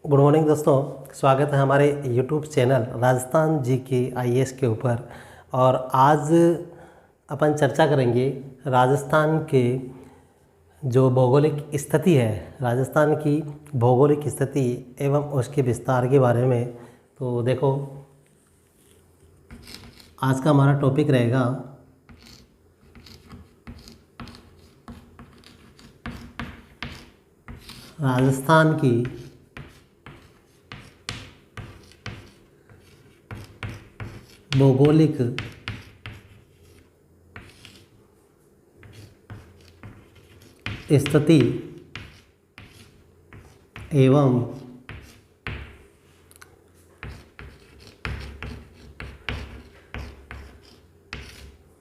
Good morning दोस्तों, स्वागत है हमारे YouTube channel Rajasthan GK IAS के ऊपर। और आज अपन चर्चा करेंगे राजस्थान के जो भौगोलिक स्थिति है, राजस्थान की भौगोलिक स्थिति एवं उसके विस्तार के बारे में। तो देखो, आज का हमारा टॉपिक रहेगा राजस्थान की भौगोलिक स्थिति एवं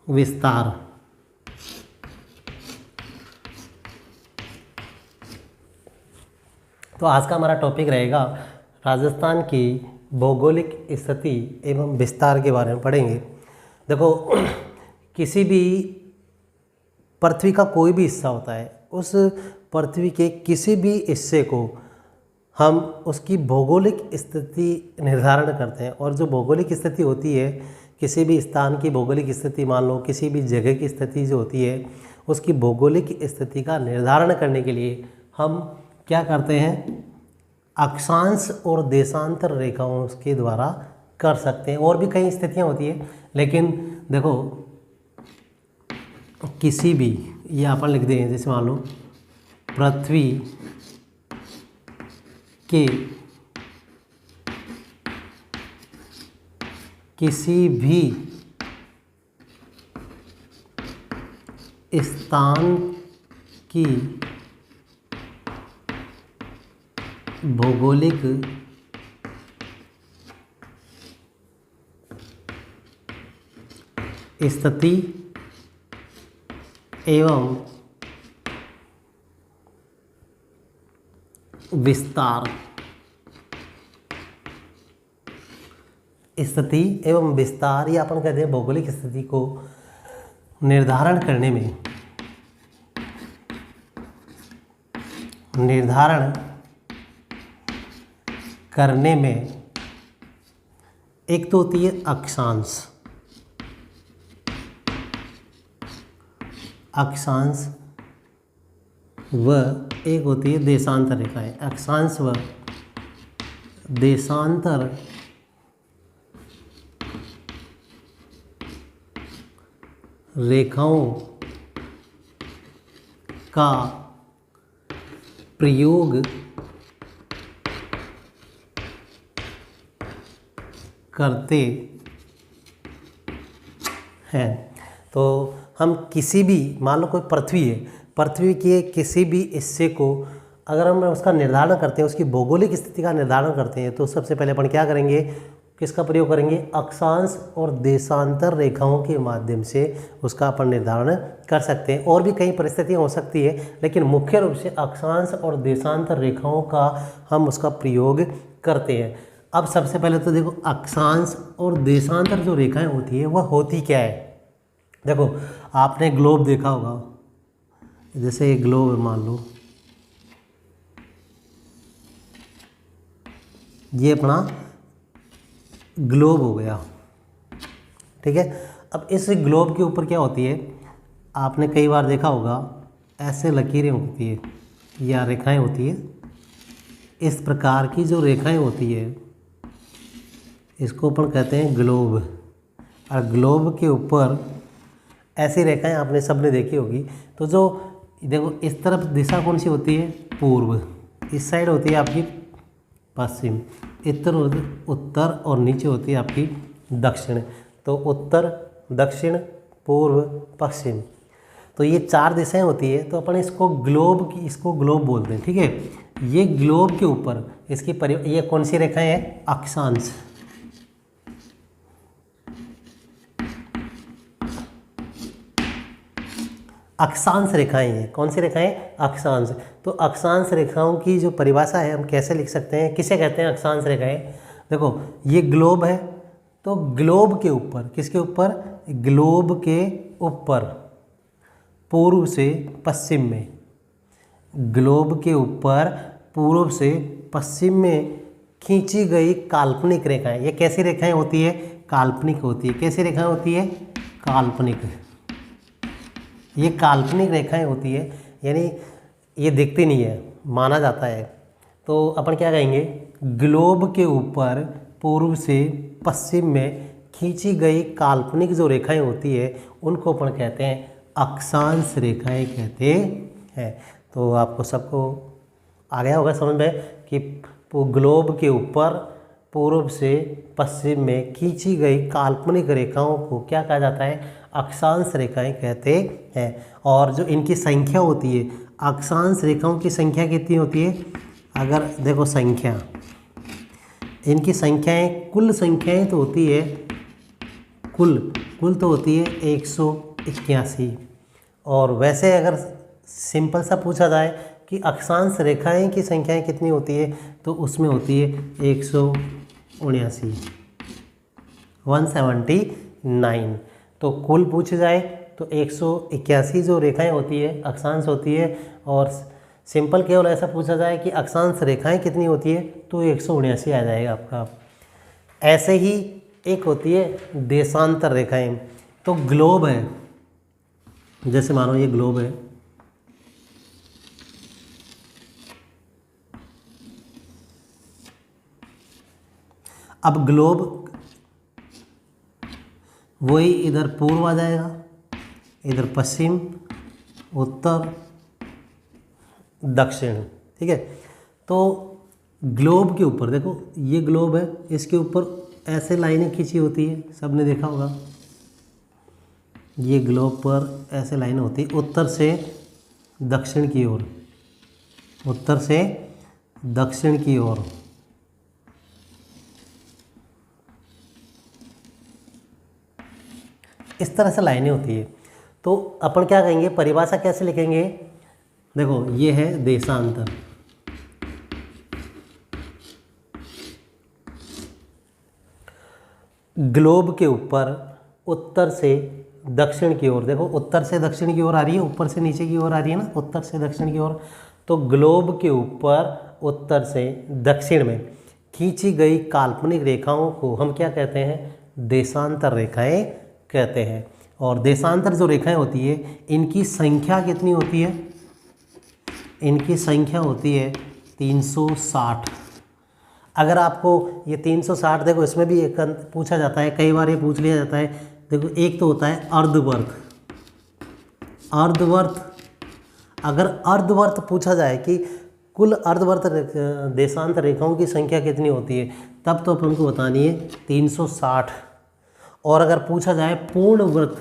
विस्तार। तो आज का हमारा टॉपिक रहेगा राजस्थान की भौगोलिक स्थिति एवं विस्तार के बारे में पढ़ेंगे। देखो, किसी भी पृथ्वी का कोई भी हिस्सा होता है, उस पृथ्वी के किसी भी हिस्से को हम उसकी भौगोलिक स्थिति निर्धारण करते हैं। और जो भौगोलिक स्थिति होती है, किसी भी स्थान की भौगोलिक स्थिति, मान लो किसी भी जगह की स्थिति जो होती है, उसकी भौगोलिक स्थिति का निर्धारण करने के लिए हम क्या करते हैं, अक्षांश और देशांतर रेखाओं के द्वारा कर सकते हैं। और भी कई स्थितियां होती है, लेकिन देखो किसी भी, यहाँ पर लिख दें, जैसे मान लो पृथ्वी के किसी भी स्थान की भौगोलिक स्थिति एवं विस्तार। स्थिति एवं विस्तार, या अपन कहते हैं भौगोलिक स्थिति को निर्धारण करने में एक तो होती है अक्षांश व एक होती है देशांतर रेखाएं। अक्षांश व देशांतर रेखाओं का प्रयोग करते हैं। तो हम किसी भी, मान लो कोई पृथ्वी है, पृथ्वी के किसी भी हिस्से को अगर हम उसका निर्धारण करते हैं, उसकी भौगोलिक स्थिति का निर्धारण करते हैं, तो सबसे पहले अपन क्या करेंगे, किसका प्रयोग करेंगे, अक्षांश और देशांतर रेखाओं के माध्यम से उसका अपन निर्धारण कर सकते हैं। और भी कई परिस्थितियां हो सकती है, लेकिन मुख्य रूप से अक्षांश और देशांतर रेखाओं का हम उसका प्रयोग करते हैं। अब सबसे पहले तो देखो, अक्षांश और देशांतर जो रेखाएं होती है वह होती क्या है। देखो, आपने ग्लोब देखा होगा, जैसे ये ग्लोब है, मान लो ये अपना ग्लोब हो गया, ठीक है। अब इस ग्लोब के ऊपर क्या होती है, आपने कई बार देखा होगा, ऐसे लकीरें होती है या रेखाएं होती है। इस प्रकार की जो रेखाएं होती है, इसको अपन कहते हैं ग्लोब। और ग्लोब के ऊपर ऐसी रेखाएं आपने सबने देखी होगी। तो जो देखो, इस तरफ दिशा कौन सी होती है, पूर्व, इस साइड होती है आपकी पश्चिम, उत्तर और नीचे होती है आपकी दक्षिण। तो उत्तर, दक्षिण, पूर्व, पश्चिम, तो ये चार दिशाएं होती है। तो अपन इसको ग्लोब बोलते हैं, ठीक है। ये ग्लोब के ऊपर इसकी ये कौन सी रेखाएं हैं, अक्षांश। अक्षांश रेखाएं हैं, कौन सी रेखाएं, अक्षांश। तो अक्षांश रेखाओं की जो परिभाषा है हम कैसे लिख सकते हैं, किसे कहते हैं अक्षांश रेखाएं। देखो, ये ग्लोब है, तो ग्लोब के ऊपर, किसके ऊपर, ग्लोब के ऊपर पूर्व से पश्चिम में, ग्लोब के ऊपर पूर्व से पश्चिम में खींची गई काल्पनिक रेखाएं। ये कैसी रेखाएं होती है? काल्पनिक होती है। कैसी रेखाएं होती है? काल्पनिक। ये काल्पनिक रेखाएं होती है, यानी ये दिखती नहीं है, माना जाता है। तो अपन क्या कहेंगे? ग्लोब के ऊपर पूर्व से पश्चिम में खींची गई काल्पनिक जो रेखाएं होती है उनको अपन कहते हैं अक्षांश रेखाएं कहते हैं। तो आपको सबको आ गया होगा समझ में कि ग्लोब के ऊपर पूर्व से पश्चिम में खींची गई काल्पनिक रेखाओं को क्या कहा जाता है? अक्षांश रेखाएं कहते हैं। और जो इनकी संख्या होती है, अक्षांश रेखाओं की संख्या कितनी होती है? अगर देखो संख्या, इनकी संख्याएं, कुल संख्याएं तो होती है, कुल तो होती है 181। और वैसे अगर सिंपल सा पूछा जाए कि अक्षांश रेखाएं की संख्याएं कितनी होती है, तो उसमें होती है 179, 179। तो कुल पूछ जाए तो 181 जो रेखाएं होती है अक्षांश होती है, और सिंपल केवल ऐसा पूछा जाए कि अक्षांश रेखाएं कितनी होती है तो 179 आ जाएगा आपका। ऐसे ही एक होती है देशांतर रेखाएं। तो ग्लोब है, जैसे मानो ये ग्लोब है, अब ग्लोब वही इधर पूर्व आ जाएगा, इधर पश्चिम, उत्तर, दक्षिण। ठीक है। तो ग्लोब के ऊपर देखो, ये ग्लोब है, इसके ऊपर ऐसे लाइनें खींची होती है, सबने देखा होगा। ये ग्लोब पर ऐसे लाइनें होती है उत्तर से दक्षिण की ओर, उत्तर से दक्षिण की ओर। इस तरह से लाइनें होती है। तो अपन क्या कहेंगे, परिभाषा कैसे लिखेंगे? देखो ये है देशांतर, ग्लोब के ऊपर उत्तर से दक्षिण की ओर, देखो उत्तर से दक्षिण की ओर आ रही है, ऊपर से नीचे की ओर आ रही है ना, उत्तर से दक्षिण की ओर। तो ग्लोब के ऊपर उत्तर से दक्षिण में खींची गई काल्पनिक रेखाओं को हम क्या कहते हैं? देशांतर रेखाएं कहते हैं। और देशांतर जो रेखाएं होती है इनकी संख्या कितनी होती है? इनकी संख्या होती है 360। अगर आपको ये 360, देखो इसमें भी एक पूछा जाता है, कई बार ये पूछ लिया जाता है। देखो एक तो होता है अर्धवर्त, अर्धवर्त। अगर अर्धवर्त पूछा जाए कि कुल अर्धवर्त देशांतर रेखाओं की संख्या कितनी होती है, तब तो अपन को बतानी है 360। और अगर पूछा जाए पूर्ण व्रत,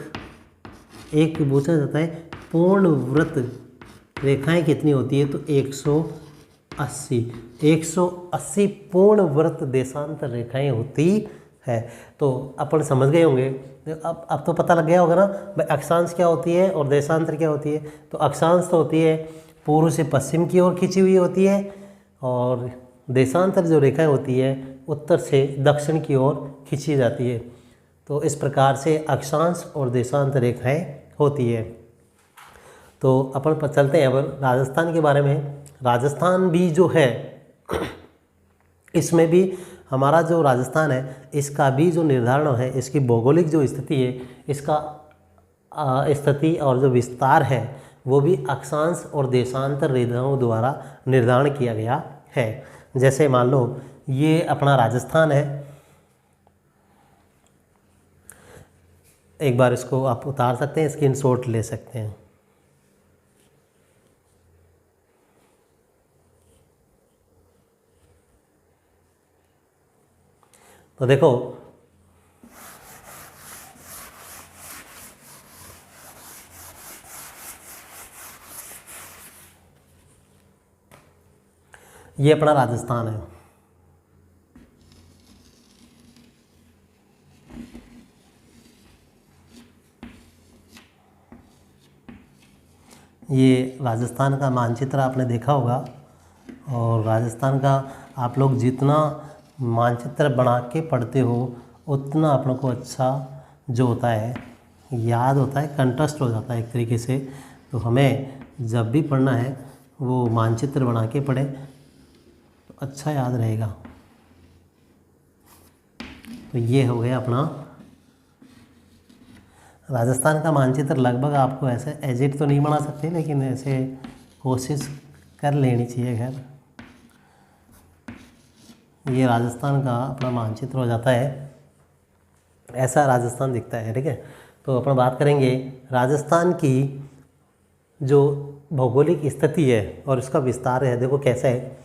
एक पूछा जाता है पूर्ण व्रत रेखाएं कितनी होती है, तो 180 पूर्ण व्रत देशांतर रेखाएं होती है। तो अपन समझ गए होंगे, अब तो पता लग गया होगा ना भाई अक्षांश क्या होती है और देशांतर क्या होती है। तो अक्षांश तो होती है पूर्व से पश्चिम की ओर खींची हुई होती है, और देशांतर जो रेखाएं होती है उत्तर से दक्षिण की ओर खींची जाती है। तो इस प्रकार से अक्षांश और देशांतर रेखाएं होती है। तो अपन पर चलते हैं अब राजस्थान के बारे में। राजस्थान भी जो है इसमें भी हमारा जो राजस्थान है इसका भी जो निर्धारण है, इसकी भौगोलिक जो स्थिति है, इसका स्थिति और जो विस्तार है वो भी अक्षांश और देशांतर रेखाओं द्वारा निर्धारण किया गया है। जैसे मान लो ये अपना राजस्थान है, एक बार इसको आप उतार सकते हैं, स्क्रीनशॉट ले सकते हैं। तो देखो ये अपना राजस्थान है। ये राजस्थान का मानचित्र आपने देखा होगा, और राजस्थान का आप लोग जितना मानचित्र बना के पढ़ते हो उतना आप लोग को अच्छा जो होता है याद होता है, कंट्रास्ट हो जाता है एक तरीके से। तो हमें जब भी पढ़ना है वो मानचित्र बना के पढ़ें। तो अच्छा याद रहेगा। तो ये हो गया अपना राजस्थान का मानचित्र। लगभग आपको ऐसे एजिट तो नहीं बना सकते, लेकिन ऐसे कोशिश कर लेनी चाहिए। खैर ये राजस्थान का अपना मानचित्र हो जाता है, ऐसा राजस्थान दिखता है। ठीक है, तो अपन बात करेंगे राजस्थान की जो भौगोलिक स्थिति है और इसका विस्तार है। देखो कैसा है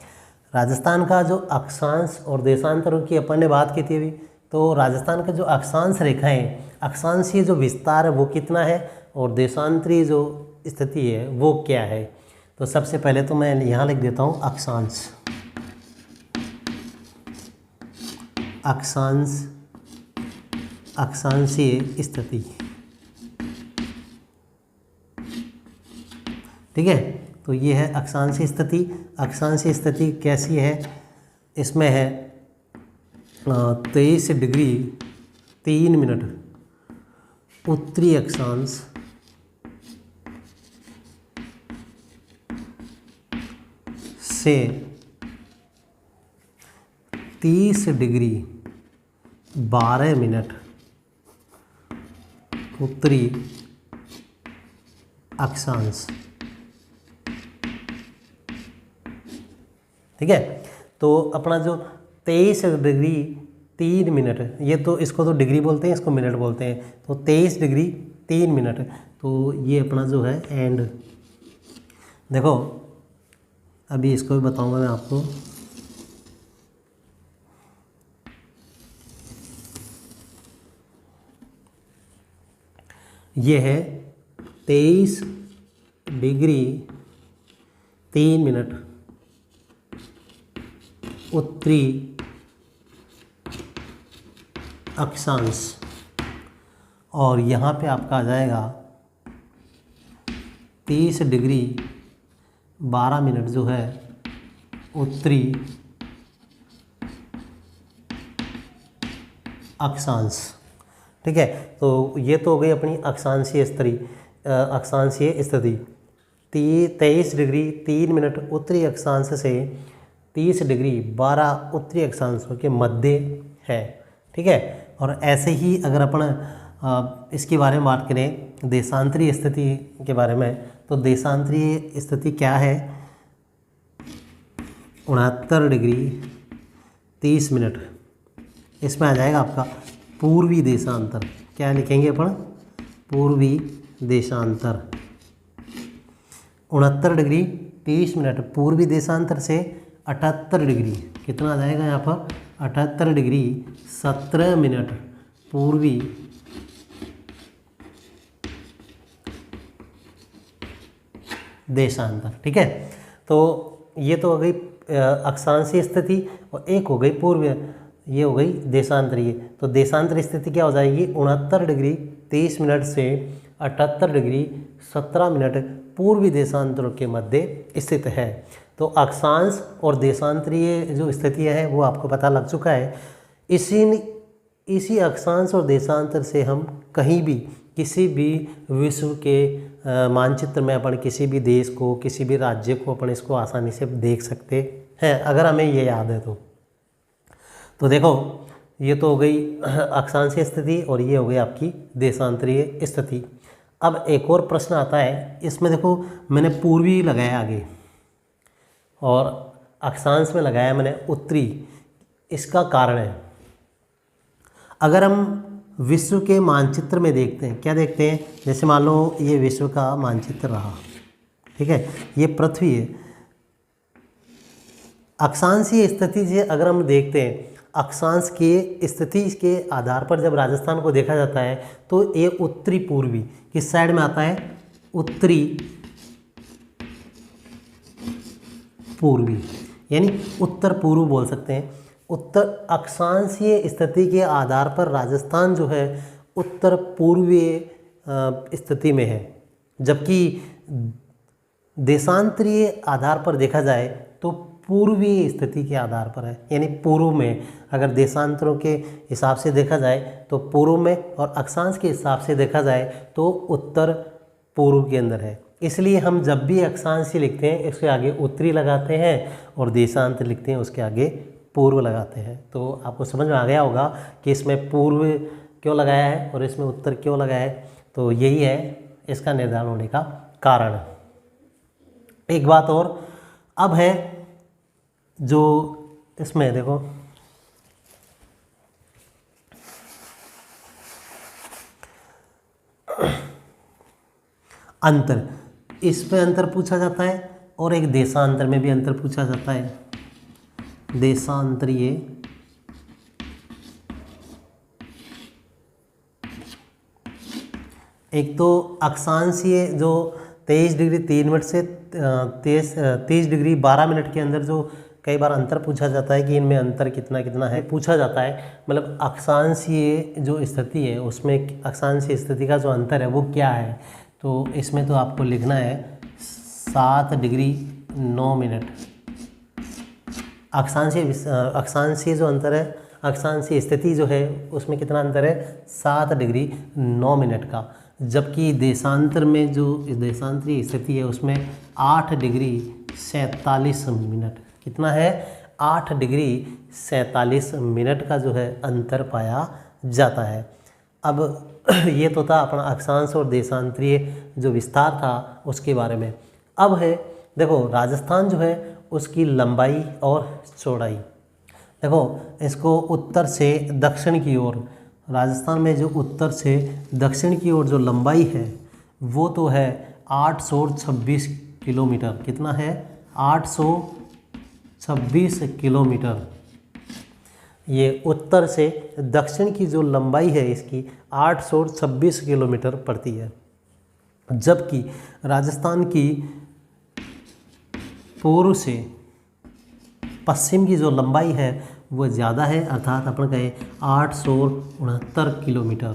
राजस्थान का जो अक्षांश और देशांतरों की अपन ने बात की थी अभी। तो राजस्थान का जो अक्षांश रेखाएं, अक्षांशीय जो विस्तार है वो कितना है और देशांतरीय जो स्थिति है वो क्या है। तो सबसे पहले तो मैं यहाँ लिख देता हूँ अक्षांश, अक्षांशीय स्थिति। ठीक है, तो ये है अक्षांशीय स्थिति। अक्षांशीय स्थिति कैसी है, इसमें है 23 डिग्री 3 मिनट उत्तरी अक्षांश से 30 डिग्री 12 मिनट उत्तरी अक्षांश। ठीक है, तो अपना जो 23 डिग्री 3 मिनट, ये तो इसको तो डिग्री बोलते हैं, इसको मिनट बोलते हैं। तो 23 डिग्री 3 मिनट, तो ये अपना जो है एंड। देखो अभी इसको भी बताऊंगा मैं आपको। ये है 23 डिग्री 3 मिनट उत्तरी अक्षांश, और यहाँ पे आपका आ जाएगा 30 डिग्री 12 मिनट जो है उत्तरी अक्षांश। ठीक है, तो ये तो हो गई अपनी अक्षांशीय स्थिति। 23 डिग्री 3 मिनट उत्तरी अक्षांश से 30 डिग्री 12 उत्तरी अक्षांशों के मध्य है। ठीक है, और ऐसे ही अगर अपन इसके बारे में बात करें देशांतरीय स्थिति के बारे में, तो देशांतरीय स्थिति क्या है, 69 डिग्री 30 मिनट। इसमें आ जाएगा आपका पूर्वी देशांतर। क्या लिखेंगे अपन, पूर्वी देशांतर। 69 डिग्री 30 मिनट पूर्वी देशांतर से 78 डिग्री, कितना आ जाएगा यहाँ पर, 78 डिग्री 17 मिनट पूर्वी देशांतर। ठीक है, तो ये तो हो गई अक्षांशीय स्थिति, और एक हो गई पूर्व, ये हो गई देशांतरीय। तो देशांतरीय स्थिति क्या हो जाएगी, 69 डिग्री 30 मिनट से 78 डिग्री 17 मिनट पूर्वी देशांतरों के मध्य स्थित है। तो अक्षांश और देशांतरीय जो स्थिति है वो आपको पता लग चुका है। इसी अक्षांश और देशांतर से हम कहीं भी किसी भी विश्व के मानचित्र में अपन किसी भी देश को, किसी भी राज्य को अपन इसको आसानी से देख सकते हैं, अगर हमें ये याद है तो देखो ये तो हो गई अक्षांशीय स्थिति और ये हो गई आपकी देशांतरीय स्थिति। अब एक और प्रश्न आता है, इसमें देखो मैंने पूर्वी लगाया आगे और अक्षांश में लगाया मैंने उत्तरी। इसका कारण है, अगर हम विश्व के मानचित्र में देखते हैं, क्या देखते हैं, जैसे मान लो ये विश्व का मानचित्र रहा, ठीक है, ये पृथ्वी है। अक्षांशीय स्थिति से अगर हम देखते हैं, अक्षांश के स्थिति के आधार पर जब राजस्थान को देखा जाता है तो ये उत्तरी पूर्वी किस साइड में आता है, उत्तरी पूर्वी, यानी उत्तर पूर्व बोल सकते हैं। उत्तर अक्षांशीय स्थिति के आधार पर राजस्थान जो है उत्तर पूर्वीय स्थिति में है, जबकि देशांतरीय आधार पर देखा जाए तो पूर्वीय स्थिति के आधार पर है, यानी पूर्व में। अगर देशांतरों के हिसाब से देखा जाए तो पूर्व में, और अक्षांश के हिसाब से देखा जाए तो उत्तर पूर्व के अंदर है। इसलिए हम जब भी अक्षांशीय लिखते हैं इसके आगे उत्तरी लगाते हैं और देशांतर लिखते हैं उसके आगे पूर्व लगाते हैं। तो आपको समझ में आ गया होगा कि इसमें पूर्व क्यों लगाया है और इसमें उत्तर क्यों लगाया है। तो यही है इसका निर्धारण होने का कारण। एक बात और अब है जो इसमें देखो अंतर, इसमें अंतर पूछा जाता है और एक देशांतर में भी अंतर पूछा जाता है। देशांतरीय एक तो अक्षांशीय जो 23 डिग्री 3 मिनट से 30 डिग्री 12 मिनट के अंदर जो कई बार अंतर पूछा जाता है कि इनमें अंतर कितना कितना है पूछा जाता है। मतलब अक्षांशीय जो स्थिति है उसमें अक्षांशीय स्थिति का जो अंतर है वो क्या है। तो इसमें तो आपको लिखना है 7 डिग्री 9 मिनट। अक्षांशीय जो अंतर है, अक्षांशीय स्थिति जो है उसमें कितना अंतर है 7 डिग्री 9 मिनट का। जबकि देशांतर में जो देशांतरीय स्थिति है उसमें 8 डिग्री 47 मिनट, कितना है 8 डिग्री 47 मिनट का जो है अंतर पाया जाता है। अब ये तो था अपना अक्षांश और देशांतरीय जो विस्तार था उसके बारे में। अब है देखो राजस्थान जो है उसकी लंबाई और चौड़ाई। देखो इसको उत्तर से दक्षिण की ओर, राजस्थान में जो उत्तर से दक्षिण की ओर जो लंबाई है वो तो है 826 किलोमीटर। कितना है 826 किलोमीटर। ये उत्तर से दक्षिण की जो लंबाई है इसकी 826 किलोमीटर पड़ती है। जबकि राजस्थान की पूर्व से पश्चिम की जो लंबाई है वो ज़्यादा है, अर्थात अपन कहें 869 किलोमीटर।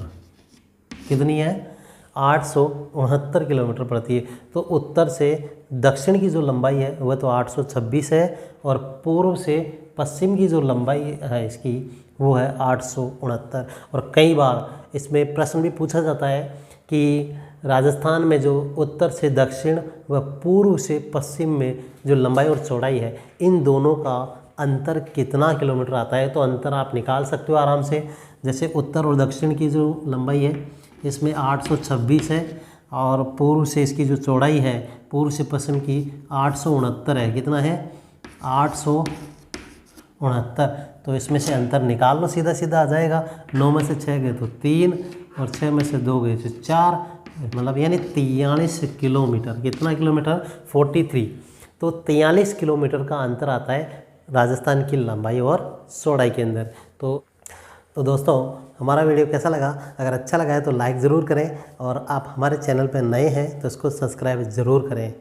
कितनी है 869 किलोमीटर पड़ती है। तो उत्तर से दक्षिण की जो लंबाई है वह तो 826 है और पूर्व से पश्चिम की जो लंबाई है इसकी वो है 869। और कई बार इसमें प्रश्न भी पूछा जाता है कि राजस्थान में जो उत्तर से दक्षिण व पूर्व से पश्चिम में जो लंबाई और चौड़ाई है इन दोनों का अंतर कितना किलोमीटर आता है। तो अंतर आप निकाल सकते हो आराम से। जैसे उत्तर और दक्षिण की जो लंबाई है इसमें 826 है और पूर्व से इसकी जो चौड़ाई है पूर्व से पश्चिम की 869 है। कितना है 869। तो इसमें से अंतर निकाल लो, सीधा सीधा आ जाएगा। 9 में से 6 गए तो 3 और 6 में से 2 गए तो 4, मतलब यानी 43 किलोमीटर। कितना किलोमीटर 43। तो 43 किलोमीटर का अंतर आता है राजस्थान की लंबाई और चौड़ाई के अंदर। तो दोस्तों हमारा वीडियो कैसा लगा? अगर अच्छा लगा है तो लाइक ज़रूर करें और आप हमारे चैनल पर नए हैं तो इसको सब्सक्राइब ज़रूर करें।